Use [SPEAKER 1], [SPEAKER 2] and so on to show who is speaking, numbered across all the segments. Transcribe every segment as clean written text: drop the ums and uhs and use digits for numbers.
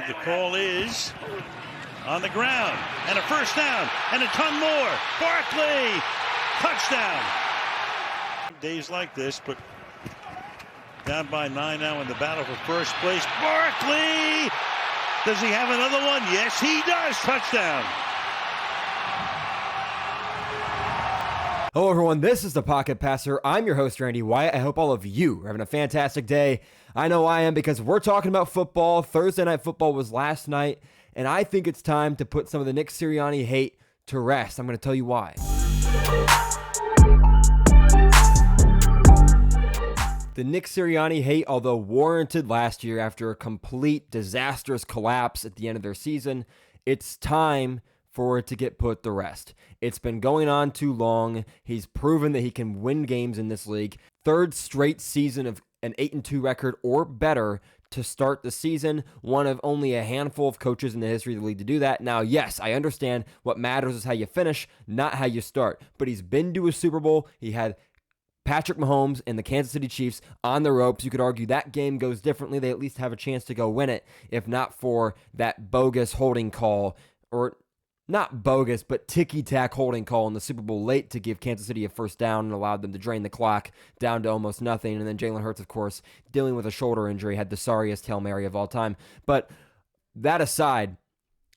[SPEAKER 1] The call is on the ground, and a first down, and a ton more. Barkley, touchdown. Days like this, but down by 9 now in the battle for first place. Barkley, does he have another one? Yes, he does. Touchdown.
[SPEAKER 2] Hello everyone, this is the Pocket Passer. I'm your host, Randy Wyatt. I hope all of you are having a fantastic day. I know I am, because we're talking about football. Thursday Night Football was last night, and I think it's time to put some of the Nick Sirianni hate to rest. I'm going to tell you why. The Nick Sirianni hate, although warranted last year after a complete disastrous collapse at the end of their season, it's time for it to get put to rest. It's been going on too long. He's proven that he can win games in this league. Third straight season of an 8-2 record or better to start the season. One of only a handful of coaches in the history of the league to do that. Now, yes, I understand what matters is how you finish, not how you start. But he's been to a Super Bowl. He had Patrick Mahomes and the Kansas City Chiefs on the ropes. You could argue that game goes differently. They at least have a chance to go win it, if not for that bogus holding call, or not bogus, but ticky-tack holding call in the Super Bowl late to give Kansas City a first down and allowed them to drain the clock down to almost nothing. And then Jalen Hurts, of course, dealing with a shoulder injury, had the sorriest Hail Mary of all time. But that aside,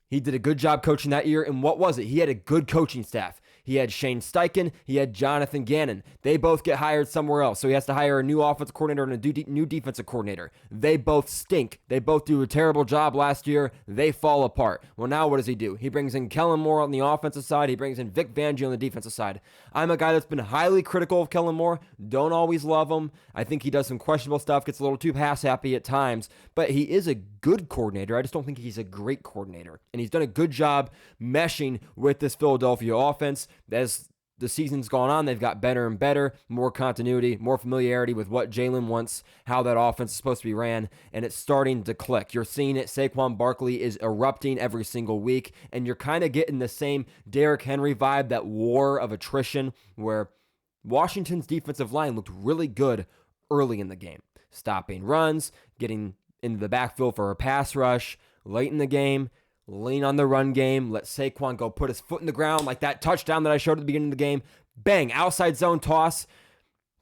[SPEAKER 2] he did a good job coaching that year. And what was it? He had a good coaching staff. He had Shane Steichen. He had Jonathan Gannon. They both get hired somewhere else. So he has to hire a new offensive coordinator and a new defensive coordinator. They both stink. They both do a terrible job last year. They fall apart. Well, now what does he do? He brings in Kellen Moore on the offensive side. He brings in Vic Fangio on the defensive side. I'm a guy that's been highly critical of Kellen Moore. Don't always love him. I think he does some questionable stuff, gets a little too pass-happy at times. But he is a good coordinator. I just don't think he's a great coordinator. And he's done a good job meshing with this Philadelphia offense. As the season's gone on, they've got better and better, more continuity, more familiarity with what Jalen wants, how that offense is supposed to be ran, and it's starting to click. You're seeing it. Saquon Barkley is erupting every single week, and you're kind of getting the same Derrick Henry vibe, that war of attrition, where Washington's defensive line looked really good early in the game, stopping runs, getting into the backfield for a pass rush. Late in the game, lean on the run game, let Saquon go put his foot in the ground, like that touchdown that I showed at the beginning of the game. Bang, outside zone toss,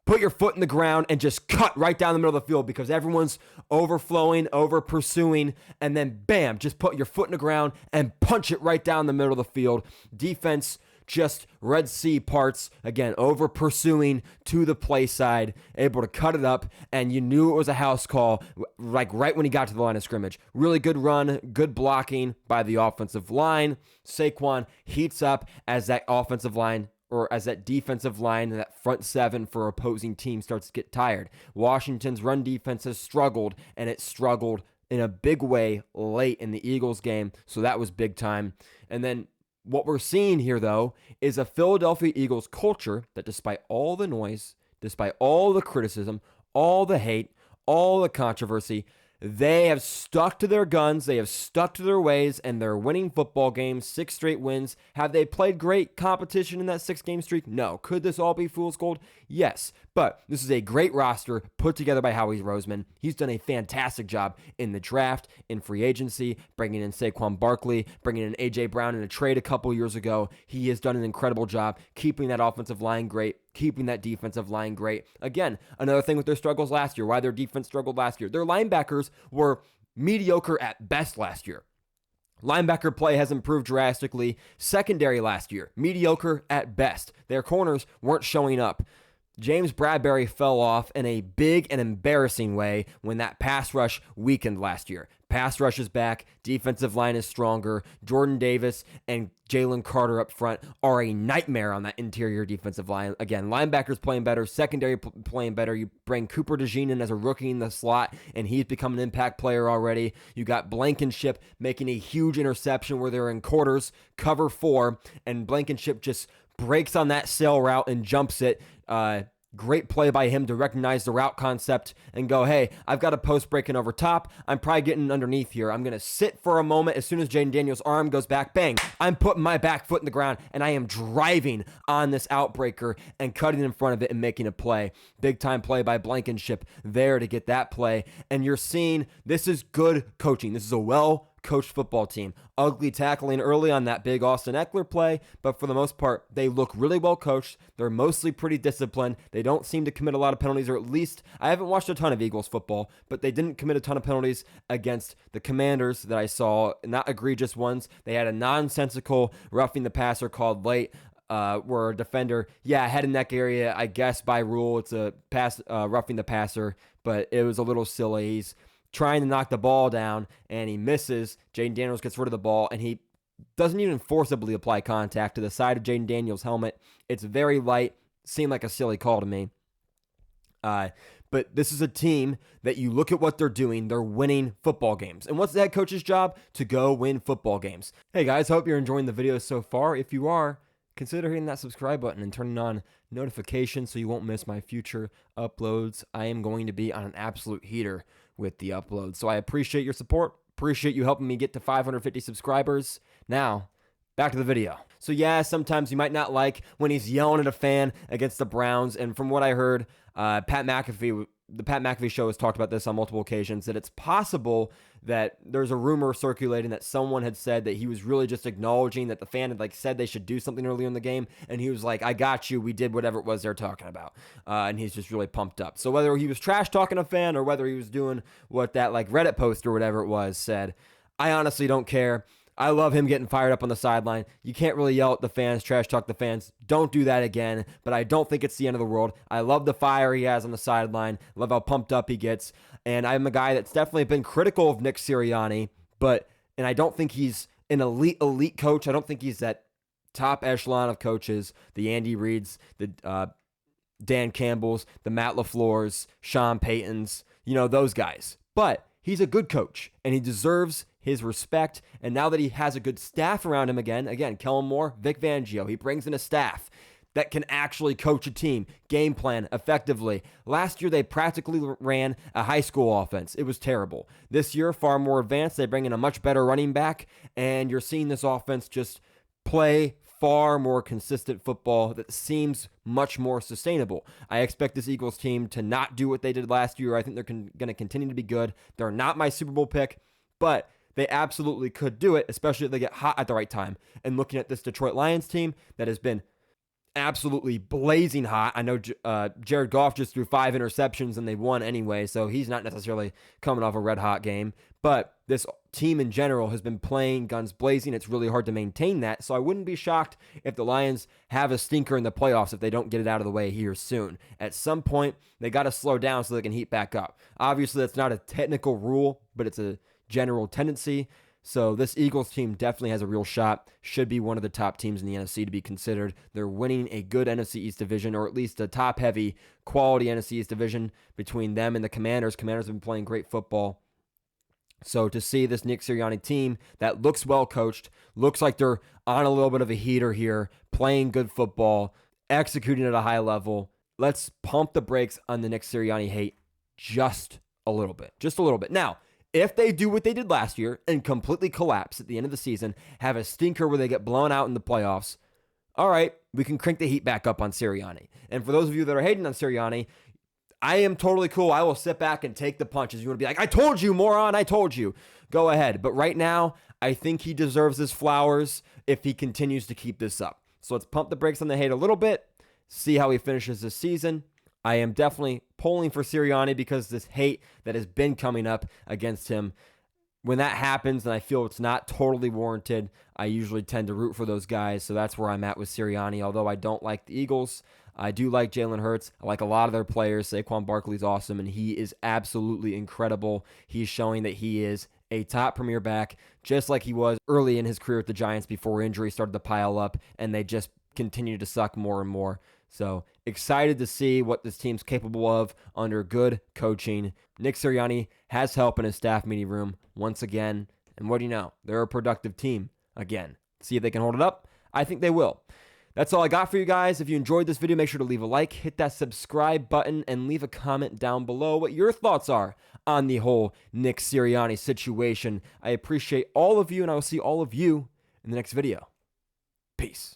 [SPEAKER 2] put your foot in the ground and just cut right down the middle of the field, because everyone's overflowing, over pursuing, and then bam, just put your foot in the ground and punch it right down the middle of the field. Defense just Red Sea parts, again, over pursuing to the play side, able to cut it up, and you knew it was a house call, like right when he got to the line of scrimmage. Really good run, good blocking by the offensive line. Saquon heats up as that offensive line, or as that defensive line, that front seven for opposing teams starts to get tired. Washington's run defense has struggled, and it struggled in a big way late in the Eagles game, so that was big time. And then what we're seeing here, though, is a Philadelphia Eagles culture that, despite all the noise, despite all the criticism, all the hate, all the controversy, they have stuck to their guns, they have stuck to their ways, and they're winning football games, 6 straight wins. Have they played great competition in that 6-game streak? No. Could this all be fool's gold? Yes. But this is a great roster put together by Howie Roseman. He's done a fantastic job in the draft, in free agency, bringing in Saquon Barkley, bringing in A.J. Brown in a trade a couple years ago. He has done an incredible job keeping that offensive line great, keeping that defensive line great. Again, another thing with their struggles last year, why their defense struggled last year. Their linebackers were mediocre at best last year. Linebacker play has improved drastically. Secondary last year, mediocre at best. Their corners weren't showing up. James Bradbury fell off in a big and embarrassing way when that pass rush weakened last year. Pass rush is back. Defensive line is stronger. Jordan Davis and Jalen Carter up front are a nightmare on that interior defensive line. Again, linebackers playing better, secondary playing better. You bring Cooper DeJean in as a rookie in the slot, and he's become an impact player already. You got Blankenship making a huge interception where they're in quarters, cover 4, and Blankenship just breaks on that sail route and jumps it. Great play by him to recognize the route concept and go, hey, I've got a post breaking over top. I'm probably getting underneath here. I'm going to sit for a moment. As soon as Jaden Daniels' arm goes back, bang, I'm putting my back foot in the ground, and I am driving on this outbreaker and cutting in front of it and making a play. Big time play by Blankenship there to get that play. And you're seeing this is good coaching. This is a well-coached football team. Ugly tackling early on that big Austin Eckler play, but for the most part, they look really well coached. They're mostly pretty disciplined. They don't seem to commit a lot of penalties, or at least I haven't watched a ton of Eagles football, but they didn't commit a ton of penalties against the Commanders that I saw, not egregious ones. They had a nonsensical roughing the passer called late, where a defender, head and neck area, I guess by rule, it's a pass, roughing the passer, but it was a little silly. He's trying to knock the ball down, and he misses. Jaden Daniels gets rid of the ball, and he doesn't even forcibly apply contact to the side of Jaden Daniels' helmet. It's very light. Seemed like a silly call to me. But this is a team that you look at what they're doing. They're winning football games. And what's the head coach's job? To go win football games. Hey guys, hope you're enjoying the video so far. If you are, consider hitting that subscribe button and turning on notifications so you won't miss my future uploads. I am going to be on an absolute heater with the upload. So I appreciate your support. Appreciate you helping me get to 550 subscribers. Now, back to the video. So sometimes you might not like when he's yelling at a fan against the Browns. And from what I heard, the Pat McAfee show has talked about this on multiple occasions, that it's possible that there's a rumor circulating that someone had said that he was really just acknowledging that the fan had said they should do something earlier in the game, and he was like, I got you, we did whatever it was they're talking about, and he's just really pumped up. So whether he was trash talking a fan or whether he was doing what that Reddit post or whatever it was said, I honestly don't care. I love him getting fired up on the sideline. You can't really yell at the fans, trash talk the fans. Don't do that again, but I don't think it's the end of the world. I love the fire he has on the sideline. Love how pumped up he gets. And I'm a guy that's definitely been critical of Nick Sirianni, and I don't think he's an elite coach. I don't think he's that top echelon of coaches, the Andy Reids, the Dan Campbells, the Matt LaFleur's, Sean Payton's, those guys. But he's a good coach, and he deserves his respect. And now that he has a good staff around him again, Kellen Moore, Vic Fangio, he brings in a staff that can actually coach a team, game plan effectively. Last year, they practically ran a high school offense. It was terrible. This year, far more advanced. They bring in a much better running back, and you're seeing this offense just play far more consistent football that seems much more sustainable. I expect this Eagles team to not do what they did last year. I think they're going to continue to be good. They're not my Super Bowl pick, but they absolutely could do it, especially if they get hot at the right time. And looking at this Detroit Lions team that has been absolutely blazing hot. I know Jared Goff just threw 5 interceptions and they won anyway, so he's not necessarily coming off a red-hot game. But this team in general has been playing guns blazing. It's really hard to maintain that, so I wouldn't be shocked if the Lions have a stinker in the playoffs if they don't get it out of the way here soon. At some point, they got to slow down so they can heat back up. Obviously, that's not a technical rule, but it's a general tendency. So this Eagles team definitely has a real shot. Should be one of the top teams in the NFC to be considered. They're winning a good NFC East division, or at least a top-heavy quality NFC East division between them and the Commanders. Commanders have been playing great football. So to see this Nick Sirianni team that looks well coached, looks like they're on a little bit of a heater here, playing good football, executing at a high level, let's pump the brakes on the Nick Sirianni hate just a little bit. Just a little bit. Now, if they do what they did last year and completely collapse at the end of the season, have a stinker where they get blown out in the playoffs, all right, we can crank the heat back up on Sirianni. And for those of you that are hating on Sirianni, I am totally cool. I will sit back and take the punches. You want to be like, I told you, moron, I told you. Go ahead. But right now, I think he deserves his flowers if he continues to keep this up. So let's pump the brakes on the hate a little bit, see how he finishes this season. I am definitely pulling for Sirianni because this hate that has been coming up against him, when that happens and I feel it's not totally warranted, I usually tend to root for those guys. So that's where I'm at with Sirianni. Although I don't like the Eagles, I do like Jalen Hurts. I like a lot of their players. Saquon Barkley's awesome, and he is absolutely incredible. He's showing that he is a top premier back, just like he was early in his career with the Giants before injury started to pile up, and they just continue to suck more and more. So excited to see what this team's capable of under good coaching. Nick Sirianni has help in his staff meeting room once again. And what do you know? They're a productive team again. See if they can hold it up. I think they will. That's all I got for you guys. If you enjoyed this video, make sure to leave a like, hit that subscribe button, and leave a comment down below what your thoughts are on the whole Nick Sirianni situation. I appreciate all of you, and I will see all of you in the next video. Peace.